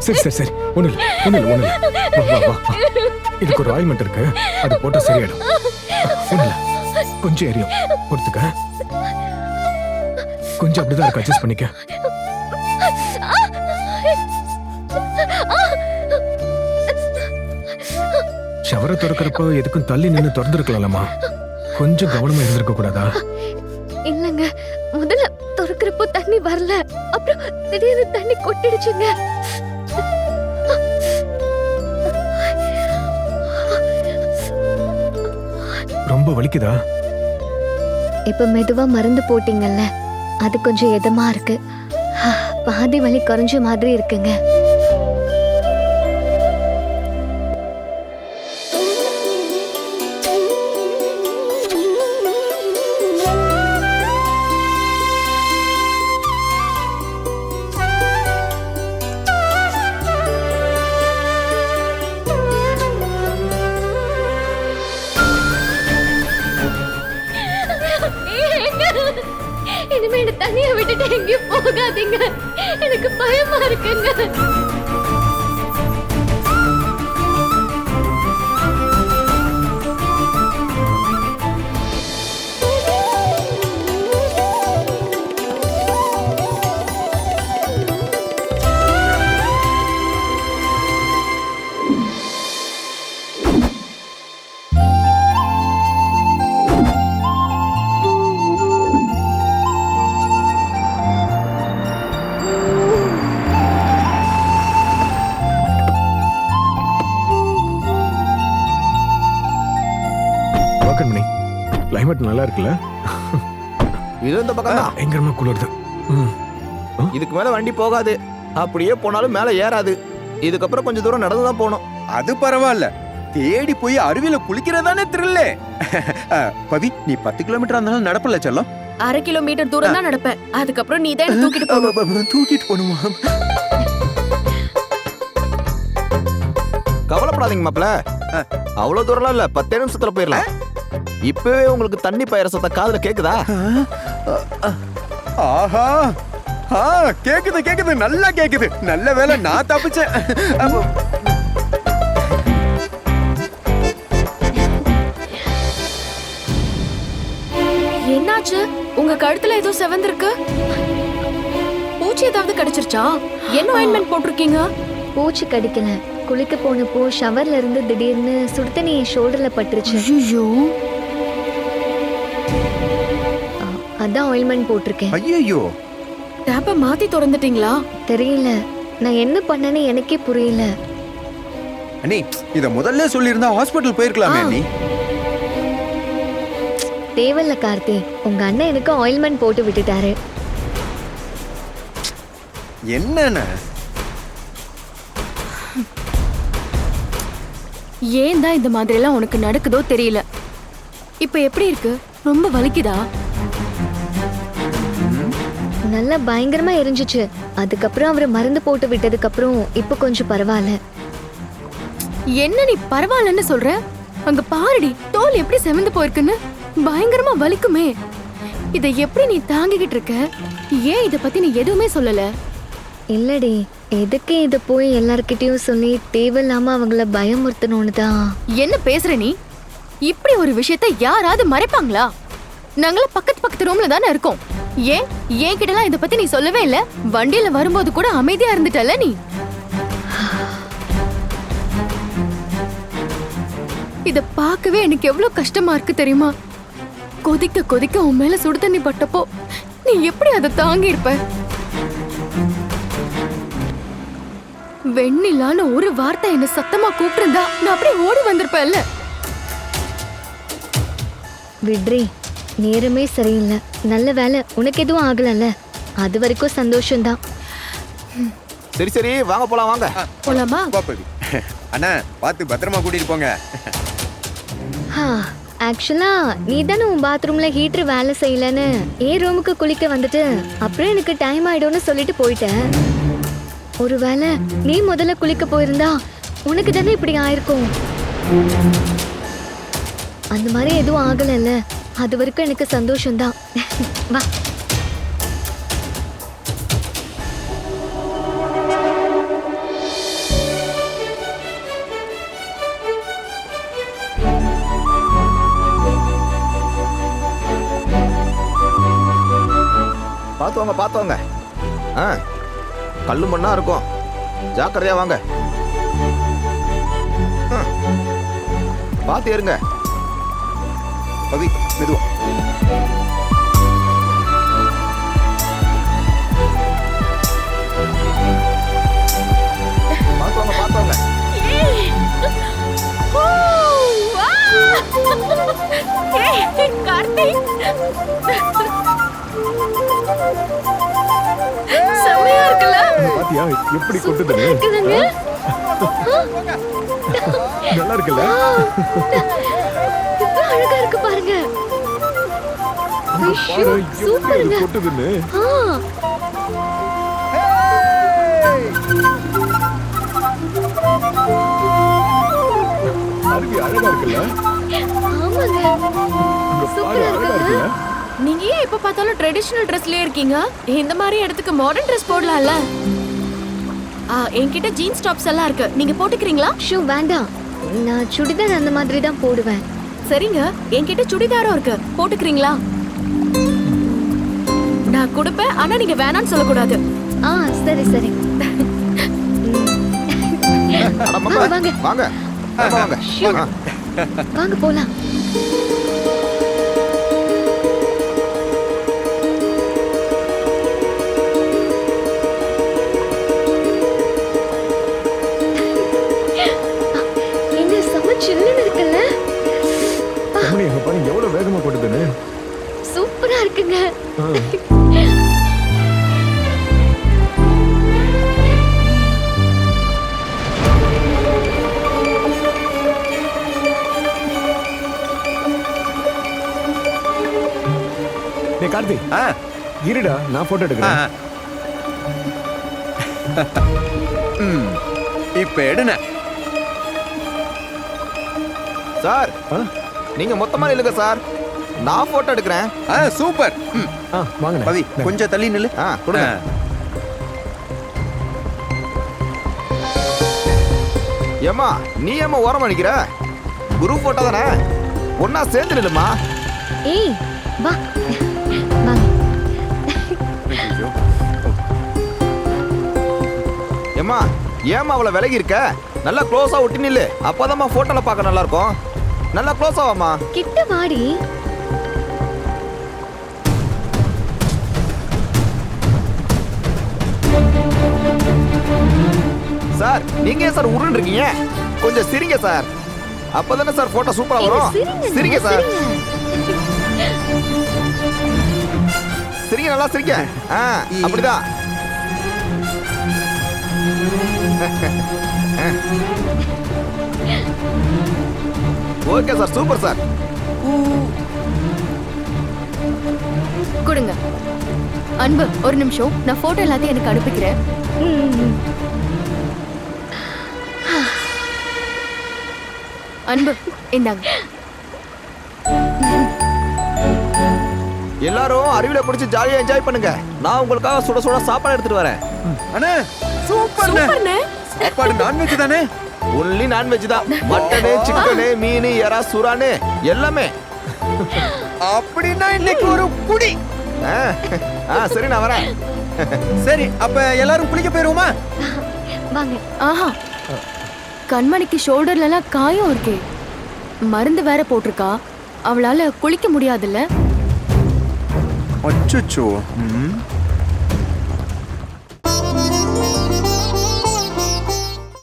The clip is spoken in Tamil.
சரி சரி சரி, ஒண்ணு இல்ல ஒண்ணு இல்ல ஒண்ணு இல்ல. வா வா வா. இதுக்கு ஒரு ஆயில்மெண்ட் இருக்கு, அது போட்டா சரியாயிடும். ஒண்ணு இல்ல, கொஞ்சம் எரியும், பொறுத்துக்க. கொஞ்சம் அப்படிதான் இருக்கு, அட்ஜஸ்ட் பண்ணிக்க. ஷவரை திறக்கிறப்போ எதுக்கும் தள்ளி நின்று திறந்துருக்கலாமா? கொஞ்சம் கவனமா இருந்திருக்க கூடாதா? இல்லங்க, முதல்ல திறக்கிறப்போ தண்ணி வரல, அப்புறம் திடீர்னு தண்ணி கொட்டிடுச்சுங்க. ரொம்ப வலிக்குதா? இப்ப மெதுவா மருந்து போட்டீங்கல்ல, அது கொஞ்சம் இதமா இருக்கு. பாதி வலி குறைஞ்ச மாதிரி இருக்குங்க. இனிமே என்ன தனியா விட்டுட்டு எங்கேயும் போகாதீங்க, எனக்கு பயமா இருக்குங்க. கிளைமேட் நல்லா இருக்குல்ல? இது இந்த பக்கம் தான் பயங்கரமா குளிருது. இதுக்கு மேல வண்டி போகாது, அப்படியே போனாலும் மேல ஏறாது. இதுக்கப்புறம் கொஞ்சம் தூரம் நடந்து தான் போகணும். அது பரவாயில்ல, தேடி போய் அருவியில குளிக்கிறதானே த்ரில்லே. பவி, நீ 10 கிலோமீட்டர் இருந்தாலும் நடப்பல செல்லம். 1/2 கிலோமீட்டர் தூரம் தான் நடப்பேன். அதுக்கப்புறம் நீ தான் தூக்கிட்டு போகணும். தூக்கிட்டு போகணுமா? கவலைப்படாதீங்க மாப்ள, அவ்வளவு தூரம்லாம் இல்ல, 10 நிமிஷத்துல போயிடலாம். இப்பவே உங்களுக்கு தண்ணி பயிர சத்தம் காதுல கேக்குதா? ஆஹா, கேக்குது கேக்குது, நல்லா கேக்குது. நல்ல வேளை நான் தப்பிச்சேன். என்னாச்சு? உங்க கழுத்துல ஏதோ செவந்திருக்கு. பூச்சி ஏதாவது கடிச்சிருச்சா? என்ன ஆயின்மெண்ட் போட்டிருக்கீங்க? பூச்சி கடிக்கல, குளிக்க போனப்போ ஷவர்ல இருந்து திடீர்னு சுடுதண்ணி என் ஷோல்டர்ல பட்டுருச்சு. ஐயோ, அதான் ஆயில்மெண்ட் போட்டிருக்கேன். ஐயோ, டேப்ப மாத்தி திறந்துட்டீங்களா? தெரியல, நான் என்ன பண்ணேன்னு எனக்கே புரியல. அண்ணி, இத முதல்ல சொல்லியிருந்தா ஹாஸ்பிடல் போயிருக்கலாமே. நீ தேவல்ல கார்த்தி, உங்க அண்ணன் எனக்கு ஆயில்மெண்ட் போட்டு விட்டுட்டாரு. என்னன்னா ஏன் தான் இந்த மாதிரி எல்லாம் உனக்கு நடக்குதோ தெரியல. இப்ப எப்படி இருக்கு? ரொம்ப வலிக்குதா? நல்லா பயங்கரமா எரிஞ்சிச்சு. அதுக்கப்புறம் அவரு மருந்து போட்டு விட்டதுக்கு அப்புறம் இப்ப கொஞ்சம் பரவாயில்ல. என்ன நீ பரவாயில்லன்னு சொல்ற? அங்க பாருடி, தோல் எப்படி செவந்து போயிருக்குன்னு. பயங்கரமா வலிக்குமே. இதை எப்படி நீ தாங்கிக்கிட்டு இருக்க? ஏன் இத பத்தி நீ எதுவுமே சொல்லல? இல்லடி, எதுக்கு இத போய் எல்லார்கிட்டயும் சொல்லி தேவையில்லாம அவங்கள பயமுறுத்தணும்னு தான். என்ன பேசுற நீ? இப்படி ஒரு விஷயத்தை யாராவது மறைப்பாங்களா? நாங்கள பக்கத்து ரூம்ல தானே இருக்கோம். ஏன் கிட்டலாம் இத பத்தி நீ சொல்லவே இல்ல? வண்டியில வரும்போது கூட அமைதியா இருந்துட்டல நீ. இத பார்க்கவே எனக்கு எவ்வளவு கஷ்டமா இருக்கு தெரியுமா? கொதிக்க கொதிக்க உன் மேல சுடு தண்ணி பட்டப்போ நீ எப்படி அதை தாங்கி இருப்ப? வெண்ணிலான்னு ஒரு வார்த்தை என்ன சத்தமா கூப்பிட்டிருந்தா நான் அப்படியே ஓடி வந்திருப்பேன்ல. விட்ரி, நேரமே சரியில்லை. நல்ல வேலை உனக்கு எதுவும் ஆகலல்ல, அது வரைக்கும் சந்தோஷம்தான். சரி சரி, வாங்க போலாம், வாங்க போலாமா? பாப்பவி, அண்ணா பார்த்து பத்திரமா கூட்டிட்டு போங்க. ஆக்சுவலா நீ தானே உன் பாத்ரூம்ல ஹீட்டர் வேலை செய்யலன்னு என் ரூமுக்கு குளிக்க வந்துட்டு அப்புறம் எனக்கு டைம் ஆயிடும்னு சொல்லிட்டு போயிட்டேன். ஒருவேளை நீ முதல்ல குளிக்க போயிருந்தா உனக்கு தானே இப்படி ஆயிருக்கும். அந்த மாதிரி எதுவும் ஆகலல்ல, அது வரைக்கும் எனக்கு சந்தோஷம்தான். வா. பார்த்தவங்க. ஆ, கல்லு மண்ணா இருக்கும், ஜாக்கிரதையா வாங்க. பார்த்து ஏறுங்க. பவி மெதுவா. பார்த்தவங்க. செம்மையா இருக்குல்ல? பாத்தியா எப்படி கொட்டுதுன்னு? இருக்குதுங்க. நல்லா இருக்குல்ல? எவ்வளவு அழகா இருக்கு பாருங்க. பாரு, ஐயோ, எப்படி சூப்பருங்க. இது கொட்டுதுன்னு? ஆ, அருவி அழகா இருக்குல்ல? ஆமாங்க. அங்க பாரு, சூப்பரா அழகா இருக்குல்ல? இருக்குல்ல? நீங்க ஏன் எப்ப பார்த்தாலும் ட்ரெடிஷனல் ட்ரெஸ்லயே இருக்கீங்க? இந்த மாதிரி இடத்துக்கு மாடர்ன் ட்ரெஸ் போடலாம்ல? என்கிட்ட ஜீன்ஸ் டாப்ஸ் எல்லாம் இருக்கு, நீங்க போட்டுக்கிறீங்களா? ஷூ வேண்டாம். நான் சுடிதார் அந்த மாதிரி தான் போடுவேன். சரிங்க, என்கிட்ட சுடிதாரும் இருக்கு, போட்டுக்கிறீங்களா? நான் கொடுப்பேன், ஆனா நீங்க வேணாம்னு சொல்லக்கூடாது. ஆ, சரி சரி. அடம்மா, வாங்க, வாங்க. வாங்க. ஆமா, வாங்க. ஆ. வாங்க போலாம். எங்க செம சில்லுன்னு இருக்குல்ல? ரமணி, அங்க பாரு எவ்வளவு வேகமா கொட்டுதுன்னு. சூப்பரா இருக்குங்க. ஆ. டேய் கார்த்தி, ஆ, இருடா நான் போட்டோ ஆ. எடுக்கிறேன். ம், இப்ப எடுன. சார், ஆ? நீங்க மொத்தமா நில்லுங்க சார், நான் போட்டோ எடுக்கிறேன். சூப்பர். ம், ஆ, வாங்கண்ணே. பவி கொஞ்சம் தள்ளி நில்லு. ஆ, கொடுங்க. ஏம்மா, நீ ஏம்மா ஓரமா நிக்கிற? குரூப் போட்டோ தானே, ஒன்னா சேர்ந்து நில்லுமா. ஏய், வா. வாங்க. ஐயோ. ஏம்மா, ஏம்மா அவ்வளவு விலகி இருக்க? நல்லா க்ளோஸா ஒட்டி நில்லு, அப்பதாம்மா போட்டோல பார்க்க நல்லா இருக்கும். நல்லா க்ளோஸா வாம்மா. கிட்ட வாடி. சார், நீங்க ஏன் சார் உருன்னு இருக்கீங்க? கொஞ்சம் சிரிங்க சார், அப்பதானே சார் போட்டோ சூப்பரா ஏய், வரும். சிரிங்க, சிரிங்க சார், சிரிங்க. சிரிங்க, நல்லா சிரிங்க. ஆ, அப்படிதான். Okay sir, super sir. கொடுங்க. அன்பு, ஒரு நிமிஷம், நான் போட்டோ எல்லாத்தையும் எனக்கு அனுப்பிக்கிறேன். ம். அன்பு, இந்தாங்க. எல்லாரும் அருவில பிடிச்சி ஜாலியா என்ஜாய் பண்ணுங்க. நான் உங்களுக்காக சுட சுட சாப்பாடு எடுத்துட்டு வரேன். அண்ணே, சூப்பர்ண்ணே. சூப்பர்ண்ணே. சாப்பாடு நான்வெஜ் தானே? ஒன்லி நான்வெஜ் தான். மட்டனு, சிக்கனு, மீன், எறா, சுறானு எல்லாமே. அப்படின்னா இன்னைக்கு ஒரு புடி. ஆ, ஆ, சரி நான் வரேன். சரி, அப்ப எல்லாரும் குளிக்க போயிருவோமா? வாங்க. ஆஹா, கண்மணிக்கு ஷோல்டர்ல எல்லாம் காயம் இருக்கே, மருந்து வேற போட்டிருக்கா, அவளால குளிக்க முடியாதுல்ல? அச்சச்சோ. ம்.